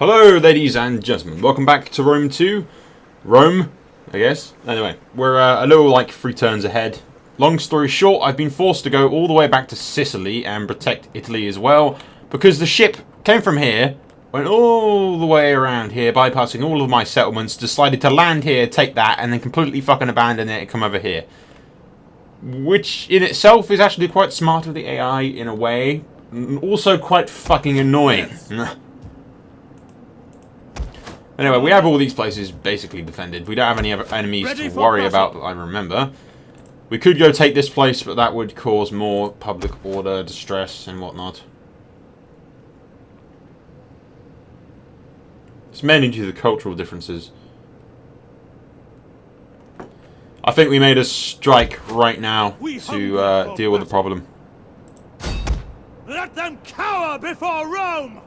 Hello, ladies and gentlemen. Welcome back to Rome 2. Rome, I guess. Anyway, we're a little like 3 turns ahead. Long story short, I've been forced to go all the way back to Sicily and protect Italy as well, because the ship came from here, went all the way around here, bypassing all of my settlements, decided to land here, take that, and then completely fucking abandon it and come over here. Which in itself is actually quite smart of the AI in a way, also quite fucking annoying. Anyway, we have all these places basically defended. We don't have any other enemies to worry about that I remember. We could go take this place, but that would cause more public order, distress, and whatnot. It's mainly due to the cultural differences. I think we made a strike right now to deal with the problem. Let them cower before Rome!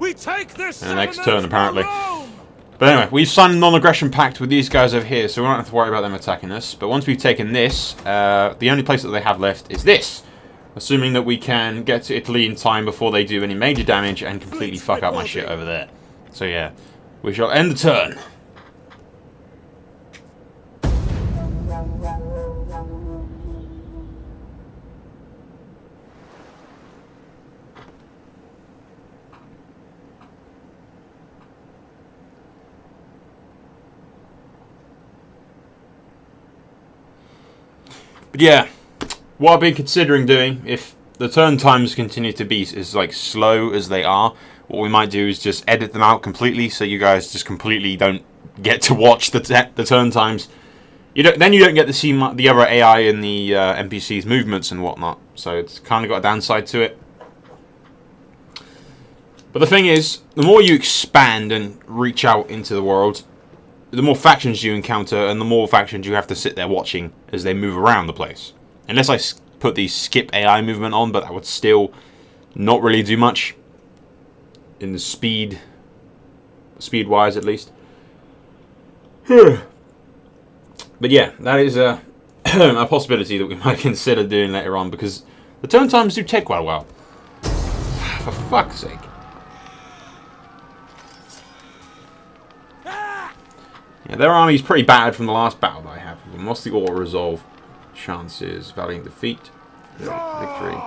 We take this in the next turn, apparently. But anyway, we've signed a non-aggression pact with these guys over here, so we don't have to worry about them attacking us. But once we've taken this, the only place that they have left is this. Assuming that we can get to Italy in time before they do any major damage and completely fuck up my shit over there. So yeah, we shall end the turn. But yeah, what I've been considering doing, if the turn times continue to be as like slow as they are, what we might do is just edit them out completely, so you guys just completely don't get to watch the turn times. Then you don't get to see the other AI and the NPCs' movements and whatnot. So it's kind of got a downside to it. But the thing is, the more you expand and reach out into the world, the more factions you encounter, and the more factions you have to sit there watching as they move around the place. Unless I put the skip AI movement on, but that would still not really do much in the speed-wise at least. But yeah, that is a possibility that we might consider doing later on, because the turn times do take quite a while. For fuck's sake. Yeah, their army's pretty bad from the last battle that I have with them. What's the auto-resolve chances? Valiant defeat. Victory.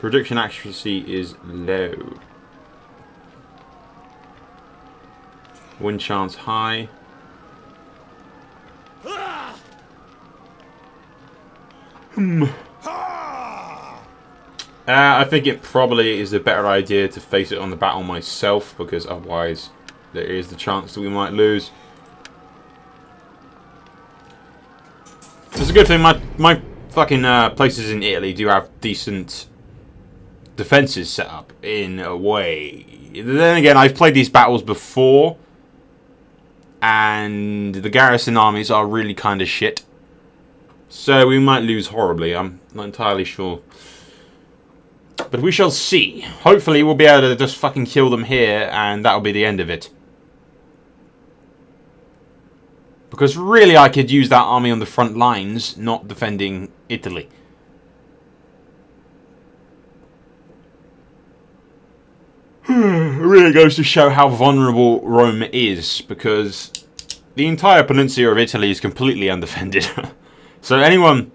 Prediction accuracy is low. Win chance high. I think it probably is a better idea to face it on the battle myself, because otherwise there is the chance that we might lose. It's a good thing my fucking places in Italy do have decent defenses set up in a way. Then again, I've played these battles before, and the garrison armies are really kind of shit. So we might lose horribly, I'm not entirely sure. But we shall see. Hopefully we'll be able to just fucking kill them here, and that'll be the end of it. Because really I could use that army on the front lines, not defending Italy. It really goes to show how vulnerable Rome is, because the entire peninsula of Italy is completely undefended. So anyone...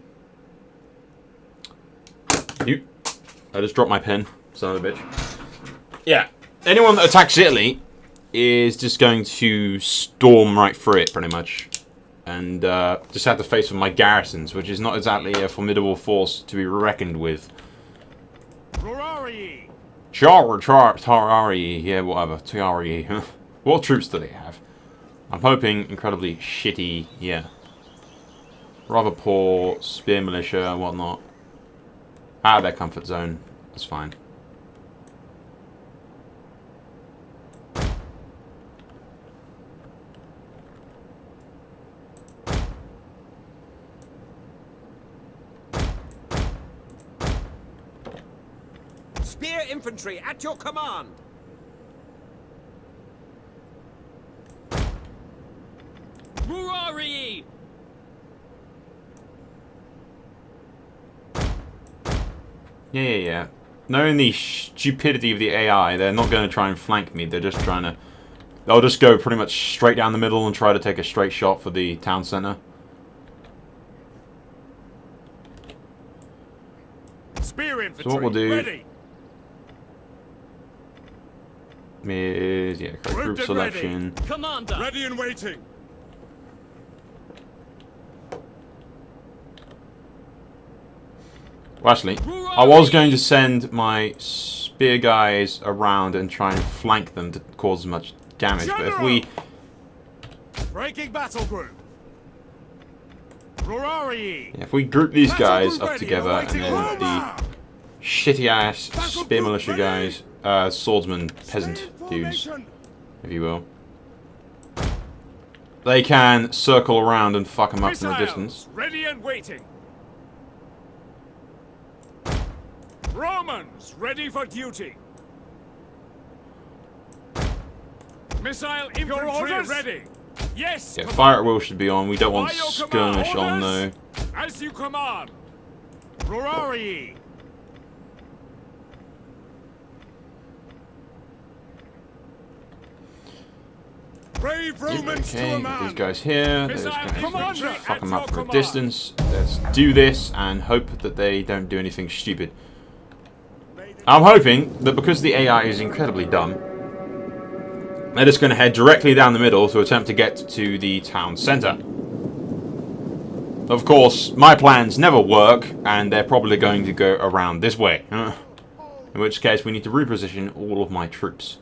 I just dropped my pen, son of a bitch. Yeah, anyone that attacks Italy is just going to storm right through it, pretty much. And just have to face with my garrisons, which is not exactly a formidable force to be reckoned with. Tarari, yeah, whatever. Tarari. What troops do they have? I'm hoping incredibly shitty, yeah. Rather poor spear militia and whatnot. Out of their comfort zone. That's fine. Spear infantry at your command. Murari! Yeah. Knowing the stupidity of the AI, they're not going to try and flank me. They're just trying to... They'll just go pretty much straight down the middle and try to take a straight shot for the town centre. Spear infantry. So what we'll do Ready. is... Yeah, group selection. Commander. Ready and waiting. Well, actually, I was going to send my spear guys around and try and flank them to cause as much damage, but if we... Breaking battle group. Rorarii. Yeah, if we group these guys up together and then the shitty-ass spear militia guys, swordsman peasant dudes, if you will, they can circle around and fuck them up from a distance. Ready and waiting. Romans, ready for duty. Missile infantry ready. Yes. Yeah, fire at will should be on. We don't want skirmish on though. As you command. Rorarii. Brave Romans to Okay, a these man. guys here. Those Missile guys infantry fuck at them your up from a command. distance. Let's do this and hope that they don't do anything stupid. I'm hoping that because the AI is incredibly dumb, they're just going to head directly down the middle to attempt to get to the town centre. Of course, my plans never work, and they're probably going to go around this way. In which case, we need to reposition all of my troops.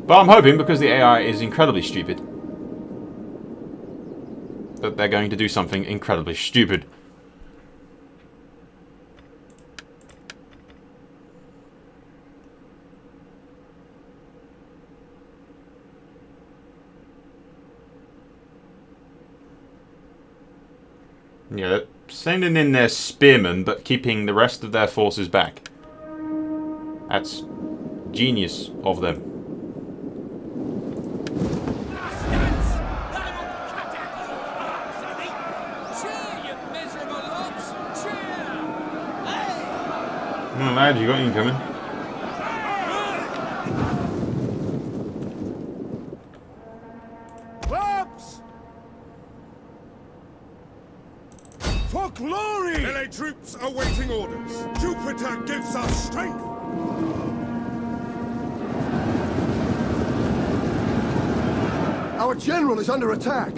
But I'm hoping, because the AI is incredibly stupid, that they're going to do something incredibly stupid. Yeah, sending in their spearmen, but keeping the rest of their forces back. That's genius of them. Come on, lad, you got anything coming? For glory! Melee troops awaiting orders. Jupiter gives us strength. Our general is under attack.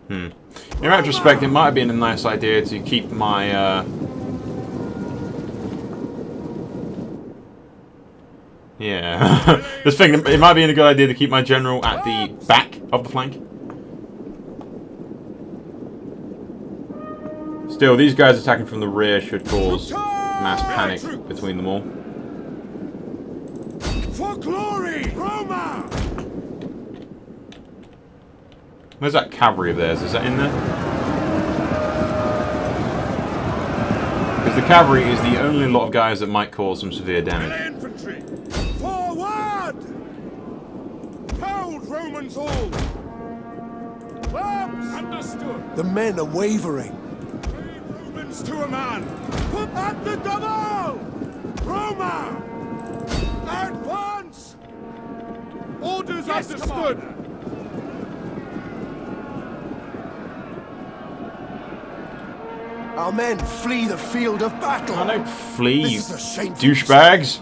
In retrospect, it might have been a nice idea to keep my, yeah. Just thinking, it might be a good idea to keep my general at the back of the flank. Still, these guys attacking from the rear should cause mass panic between them all. For glory! Roma! Where's that cavalry of theirs? Is that in there? Because the cavalry is the only lot of guys that might cause some severe damage. Infantry! Forward! Hold Romans all! Understood! The men are wavering. Romans to a man! Put at the double! Roma! Advance! Orders understood! Our men flee the field of battle. I don't flee, you This is a shameful douchebags.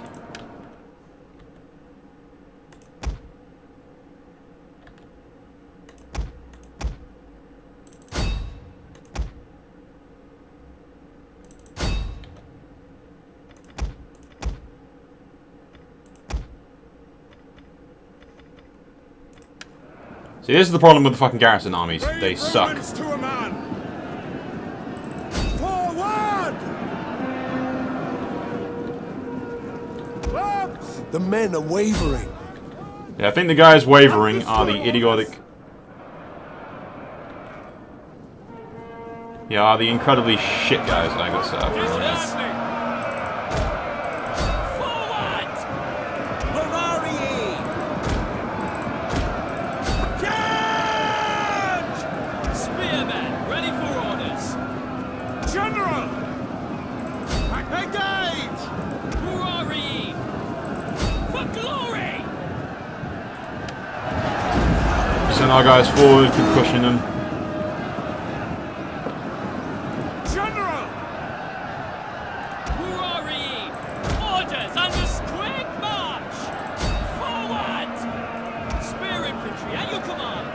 See, this is the problem with the fucking garrison armies. They suck. Romans to a man! Forward! The men are wavering. Yeah, I think the guys wavering are the idiotic... Yeah, are the incredibly shit guys that I got set up for. General! Engage! Glory! For glory! Send our guys forward, keep pushing them. General! Glory! Orders and a quick march! Forward! Spear infantry at your command!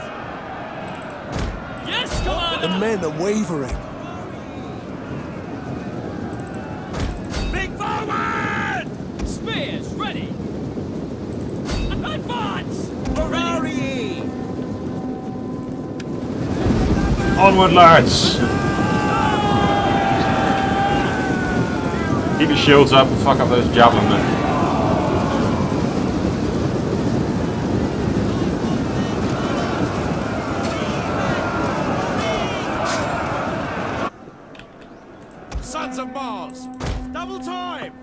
Yes, Commander! The men are wavering. Big forward! Spears ready! Advance! Ferrari! Onward, lads! Keep your shields up and fuck up those javelin men. Sons of Mars! Double time!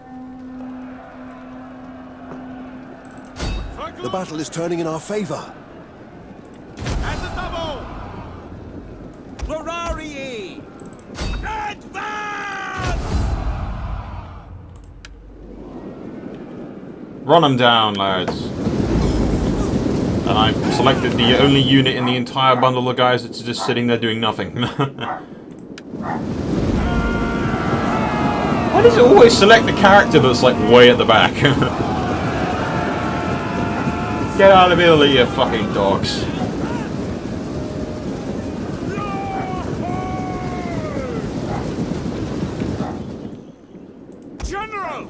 The battle is turning in our favor. And the double! Ferrari! Advance! Run them down, lads. And I've selected the only unit in the entire bundle of guys that's just sitting there doing nothing. Why does it always select the character that's like way at the back? Get out of Italy, you fucking dogs. General!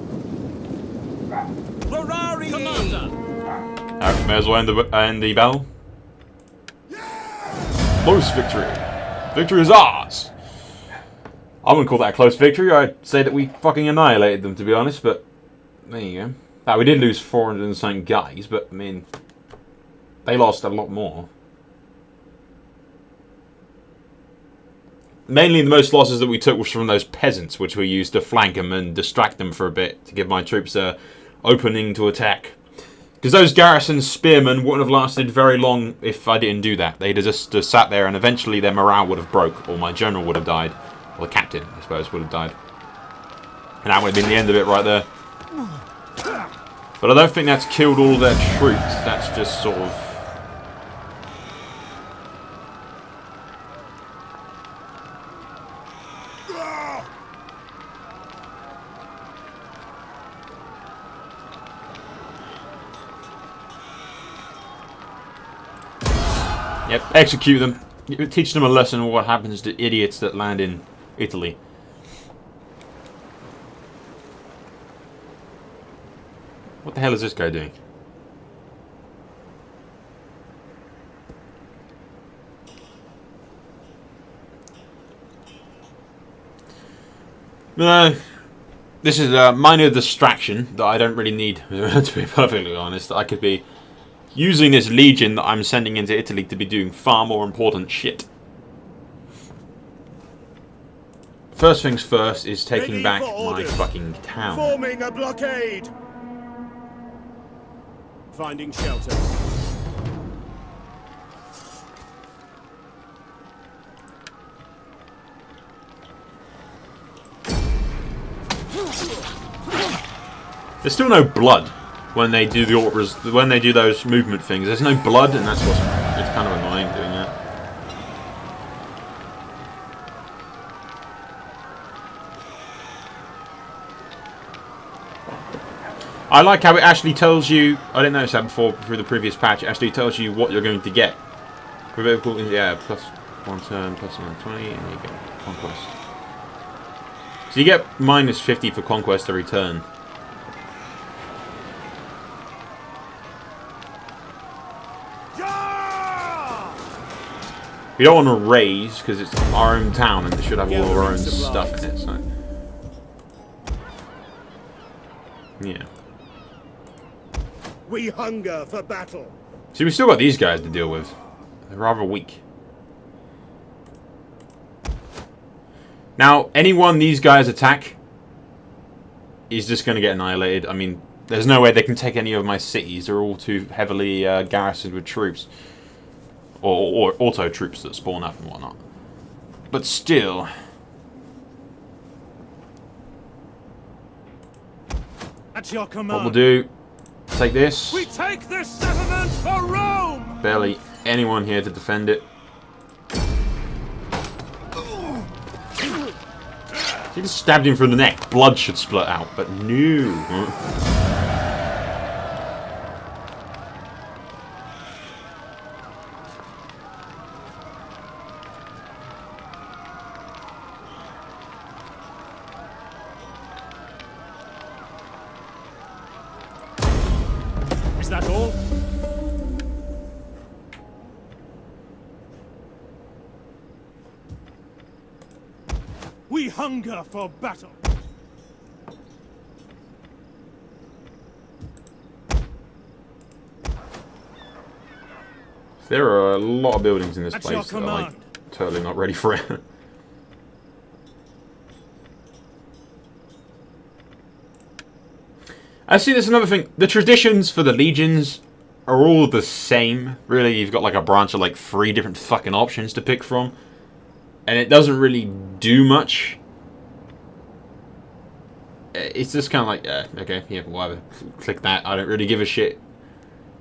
Ferrari! Commander! May as well end the battle. Close victory. Victory is ours. I wouldn't call that a close victory. I'd say that we fucking annihilated them, to be honest, but there you go. Now, we did lose 400 and something guys, but, I mean, they lost a lot more. Mainly the most losses that we took was from those peasants, which we used to flank them and distract them for a bit to give my troops a opening to attack. Because those garrison spearmen wouldn't have lasted very long if I didn't do that. They'd have just sat there and eventually their morale would have broke, or my general would have died. Or the captain, I suppose, would have died. And that would have been the end of it right there. But I don't think that's killed all their troops. That's just sort of... Yep, execute them. Teach them a lesson of what happens to idiots that land in Italy. What the hell is this guy doing? No, this is a minor distraction that I don't really need, to be perfectly honest. I could be using this legion that I'm sending into Italy to be doing far more important shit. First things first is taking back my fucking town. Forming a blockade! Finding shelter. There's still no blood when they do those movement things. There's no blood, and that's what's it's kind of annoying doing that. I like how it actually tells you. I didn't notice that before through the previous patch. It actually tells you what you're going to get. Yeah, plus 1 turn, plus 120, and you get conquest. So you get minus 50 for conquest every turn. We don't want to raise because it's our own town and we should have all of our own stuff in it. So, yeah. We hunger for battle. See, we've still got these guys to deal with. They're rather weak. Now, anyone these guys attack is just going to get annihilated. I mean, there's no way they can take any of my cities. They're all too heavily garrisoned with troops. Or auto troops that spawn up and whatnot. But still, At your What command. we'll do, take this. We take this settlement for Rome! Barely anyone here to defend it. He just stabbed him through the neck. Blood should split out, but no. Is that all? We hunger for battle. There are a lot of buildings in this At your place that are like command. totally not ready for it. I see there's another thing. The traditions for the legions are all the same. Really, you've got like a branch of like 3 different fucking options to pick from. And it doesn't really do much. It's just kind of like, okay, yeah, whatever. Click that. I don't really give a shit.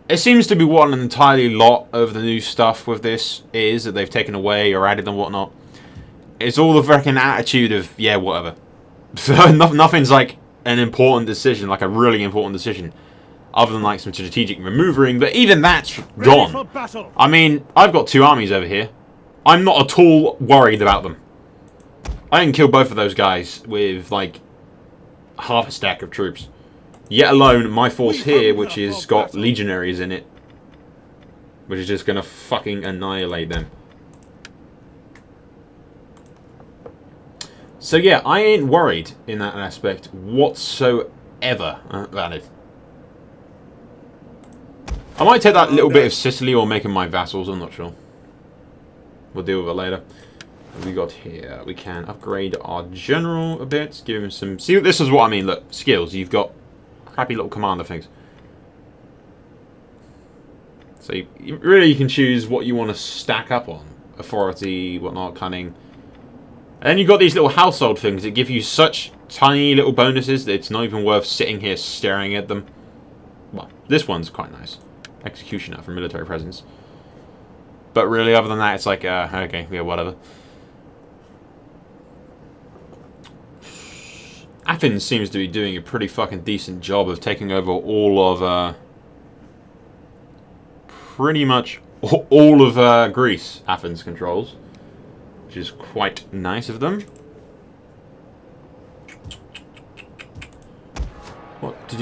It seems to be what an entirely lot of the new stuff with this is that they've taken away or added and whatnot. It's all the fucking attitude of, yeah, whatever. So nothing's like an important decision, like a really important decision, other than like some strategic maneuvering, but even that's Ready for gone. battle. I mean, I've got 2 armies over here. I'm not at all worried about them. I can kill both of those guys with like half a stack of troops. Yet alone my force here, which has got legionaries in it, which is just gonna fucking annihilate them. So yeah, I ain't worried in that aspect whatsoever about it. I might take that little bit of Sicily or make them my vassals, I'm not sure. We'll deal with it later. What have we got here? We can upgrade our general a bit, give him some... See, this is what I mean, look, skills. You've got crappy little commander things. So you can choose what you want to stack up on. Authority, whatnot, cunning. And then you've got these little household things that give you such tiny little bonuses that it's not even worth sitting here staring at them. Well, this one's quite nice. Executioner for military presence. But really, other than that, it's like, okay, yeah, whatever. Athens seems to be doing a pretty fucking decent job of taking over all of, pretty much all of Greece, Athens controls. Which is quite nice of them. What to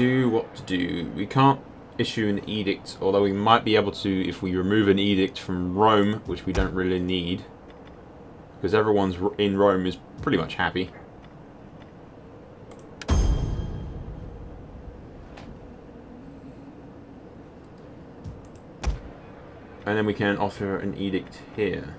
do? We can't issue an edict, although we might be able to if we remove an edict from Rome, which we don't really need. Because everyone's in Rome is pretty much happy. And then we can offer an edict here.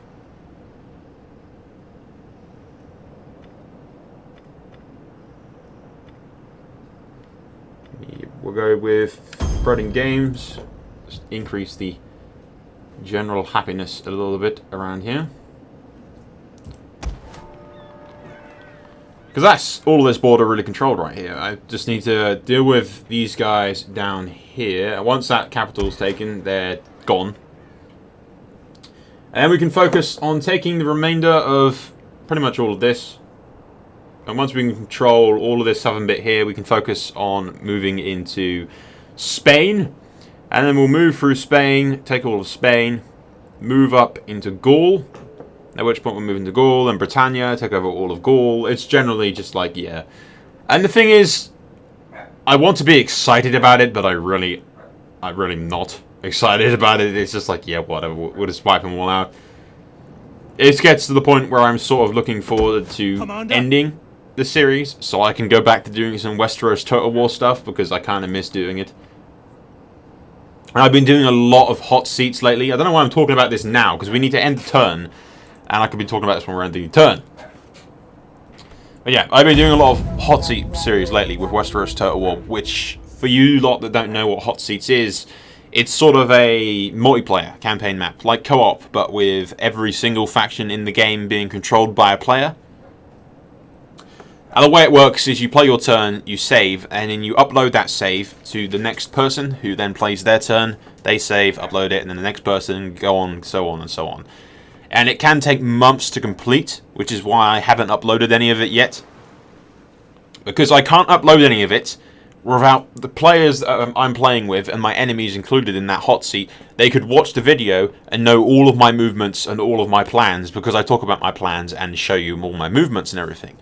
We'll go with spreading games. Just increase the general happiness a little bit around here. Because that's all of this border really controlled right here. I just need to deal with these guys down here. Once that capital's taken, they're gone. And then we can focus on taking the remainder of pretty much all of this. And once we can control all of this southern bit here, we can focus on moving into Spain. And then we'll move through Spain, take all of Spain, move up into Gaul. At which point we'll move into Gaul and Britannia, take over all of Gaul. It's generally just like, yeah. And the thing is, I want to be excited about it, but I'm really not excited about it. It's just like, yeah, whatever, we'll just wipe them all out. It gets to the point where I'm sort of looking forward to ending the series, so I can go back to doing some Westeros Total War stuff, because I kind of miss doing it. And I've been doing a lot of hot seats lately. I don't know why I'm talking about this now, because we need to end the turn, and I could be talking about this when we're ending the turn. But yeah, I've been doing a lot of hot seat series lately with Westeros Total War, which, for you lot that don't know what hot seats is, it's sort of a multiplayer campaign map, like co-op, but with every single faction in the game being controlled by a player. And the way it works is you play your turn, you save, and then you upload that save to the next person, who then plays their turn. They save, upload it, and then the next person, go on, so on and so on. And it can take months to complete, which is why I haven't uploaded any of it yet. Because I can't upload any of it without the players that I'm playing with, and my enemies included in that hot seat, they could watch the video and know all of my movements and all of my plans, because I talk about my plans and show you all my movements and everything.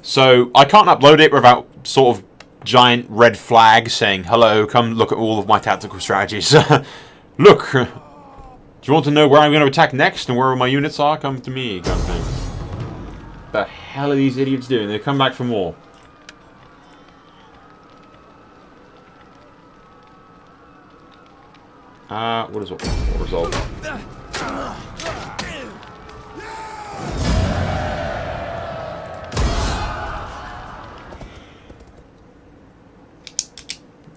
So I can't upload it without sort of giant red flag saying, hello, come look at all of my tactical strategies. Look, do you want to know where I'm going to attack next and where my units are? Come to me, kind of thing. The hell are these idiots doing? They come back for more. What is what result?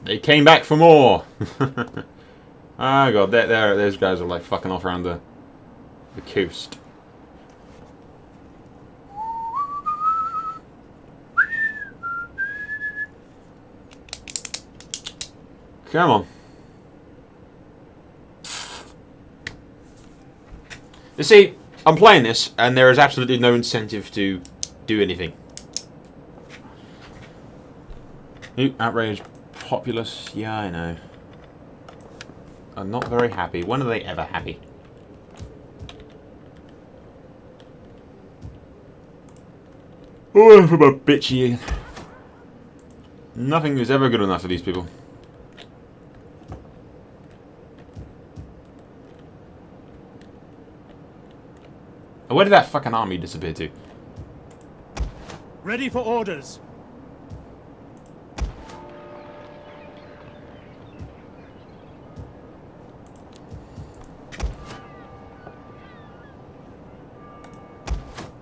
They came back for more. Ah, God, those guys are like fucking off around the coast. Come on. You see, I'm playing this, and there is absolutely no incentive to do anything. Ooh, outraged populace. Yeah, I know. I'm not very happy. When are they ever happy? Oh, I'm about bitchy. Nothing is ever good enough for these people. Where did that fucking army disappear to? Ready for orders.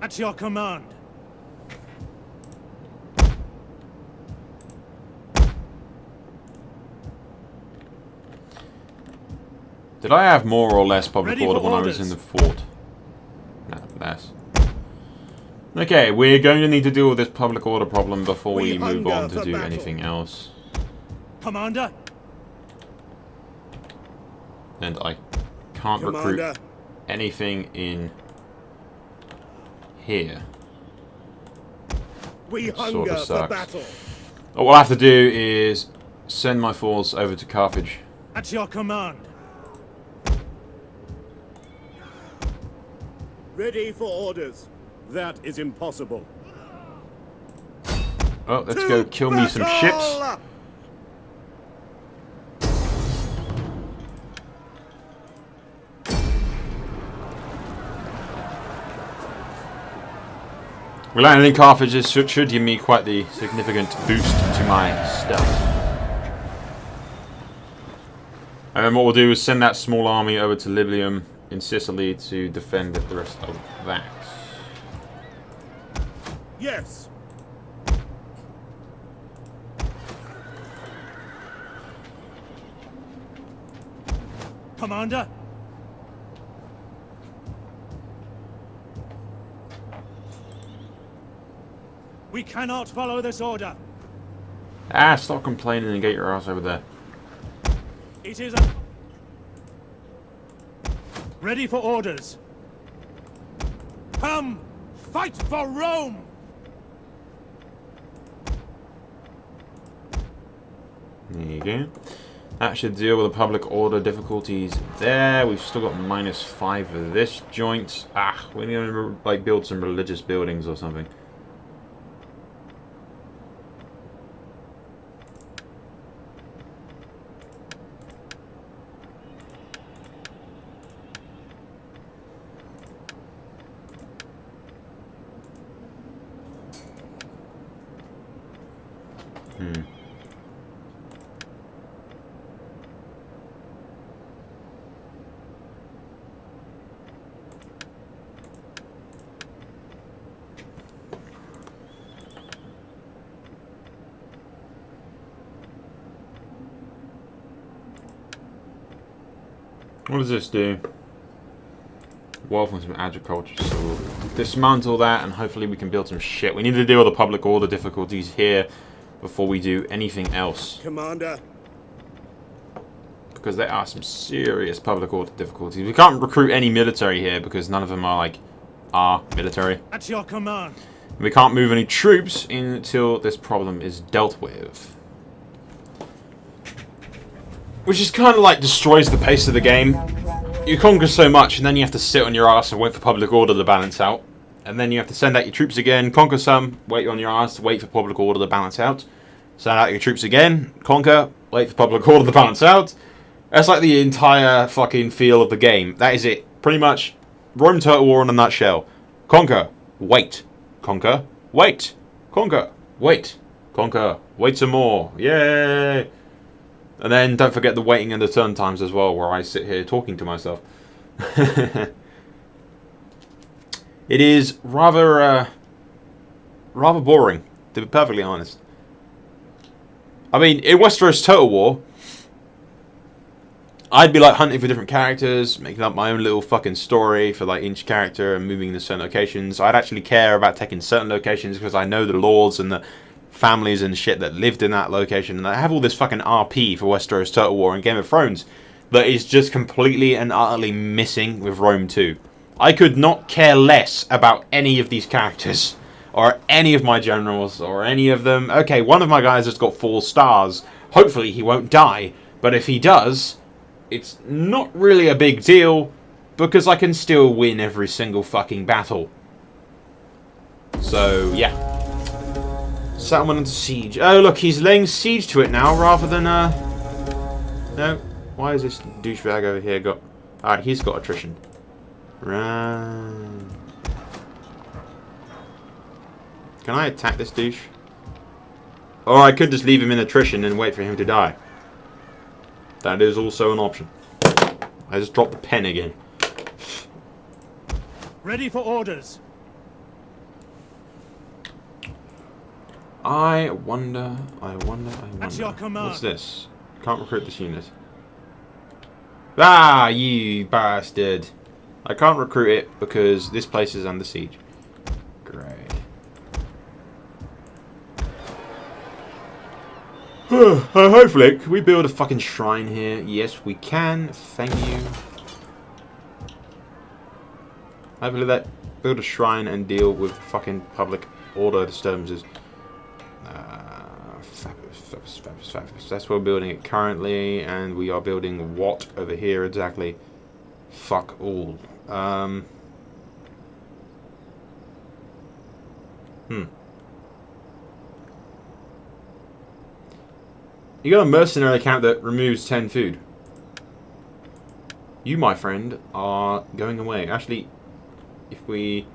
At your command. Did I have more or less public Ready order for when I orders. was in the fort? No, less. Okay, we're going to need to deal with this public order problem before we move hunger on to for do battle. anything else. Commander. And I can't recruit anything in here. We That hunger sort of for sucks. battle. What we'll have to do is send my force over to Carthage. At your command. Ready for orders. That is impossible. Oh, let's go kill me some ships. We landed in Carthage. This should give me quite the significant boost to my stuff. And then what we'll do is send that small army over to Liblium in Sicily to defend the rest of that. Yes. Commander. We cannot follow this order. Ah, stop complaining and get your ass over there. It is a... Ready for orders. Come, fight for Rome! There you go. That should deal with the public order difficulties there. We've still got -5 for this joint. Ah, we're gonna like build some religious buildings or something. What does this do? Wealth and some agriculture. So we'll dismantle that and hopefully we can build some shit. We need to deal with the public order difficulties here before we do anything else. Commander. Because there are some serious public order difficulties. We can't recruit any military here because none of them are like our military. At your command. We can't move any troops until this problem is dealt with. Which is kind of like destroys the pace of the game. You conquer so much and then you have to sit on your ass and wait for public order to balance out. And then you have to send out your troops again, conquer some, wait on your ass, wait for public order to balance out. Send out your troops again, conquer, wait for public order to balance out. That's like the entire fucking feel of the game. That is it. Pretty much Rome Total War in a nutshell. Conquer, wait. Conquer, wait. Conquer, wait. Conquer, wait some more. Yay! And then don't forget the waiting and the turn times as well, where I sit here talking to myself. It is rather boring, to be perfectly honest. I mean, in Westeros Total War, I'd be like hunting for different characters, making up my own little fucking story for like each character and moving to certain locations. I'd actually care about taking certain locations because I know the lords and the families and shit that lived in that location. And I have all this fucking RP for Westeros Total War and Game of Thrones that is just completely and utterly missing with Rome 2. I could not care less about any of these characters or any of my generals or any of them. Okay, one of my guys has got 4 stars. Hopefully he won't die, but if he does, it's not really a big deal because I can still win every single fucking battle. So, yeah. Settlement under siege. Oh, look, he's laying siege to it now rather than, No. Why is this douchebag over here got... Alright, he's got attrition. Right. Can I attack this douche? Or I could just leave him in attrition and wait for him to die. That is also an option. I just dropped the pen again. Ready for orders. I wonder. At your command. What's this? Can't recruit this unit. Ah, you bastard. I can't recruit it because this place is under siege. Great. Hopefully, can we build a fucking shrine here? Yes, we can. Thank you. Hopefully that build a shrine and deal with fucking public order disturbances. Fabulous. That's where we're building it currently, and we are building what over here exactly? Fuck all. You got a mercenary account that removes 10 food. You, my friend, are going away. Actually, if we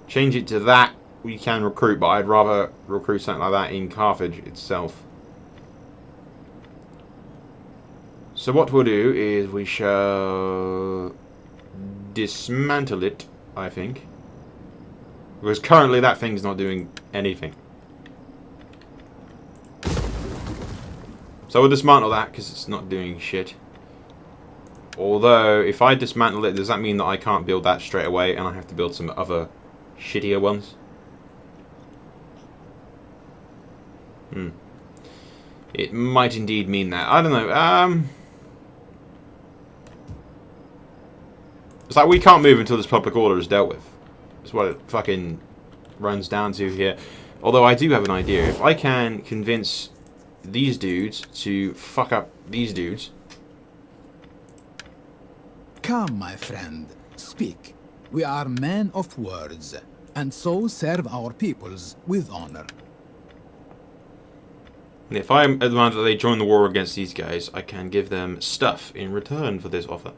change it to that, we can recruit, but I'd rather recruit something like that in Carthage itself. So what we'll do is we shall dismantle it, I think. Because currently that thing's not doing anything. So we'll dismantle that because it's not doing shit. Although, if I dismantle it, does that mean that I can't build that straight away and I have to build some other shittier ones? It might indeed mean that. I don't know. It's like we can't move until this public order is dealt with. That's what it fucking runs down to here. Although I do have an idea. If I can convince these dudes to fuck up these dudes. Come, my friend, speak. We are men of words, and so serve our peoples with honor. And if I demand that they join the war against these guys, I can give them stuff in return for this offer.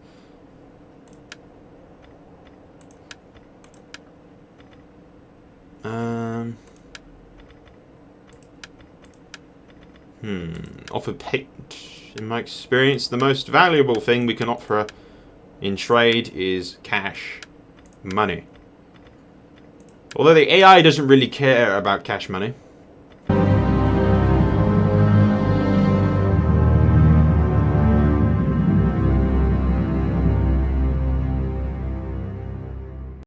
Offer patent. In my experience, the most valuable thing we can offer in trade is cash money. Although the AI doesn't really care about cash money.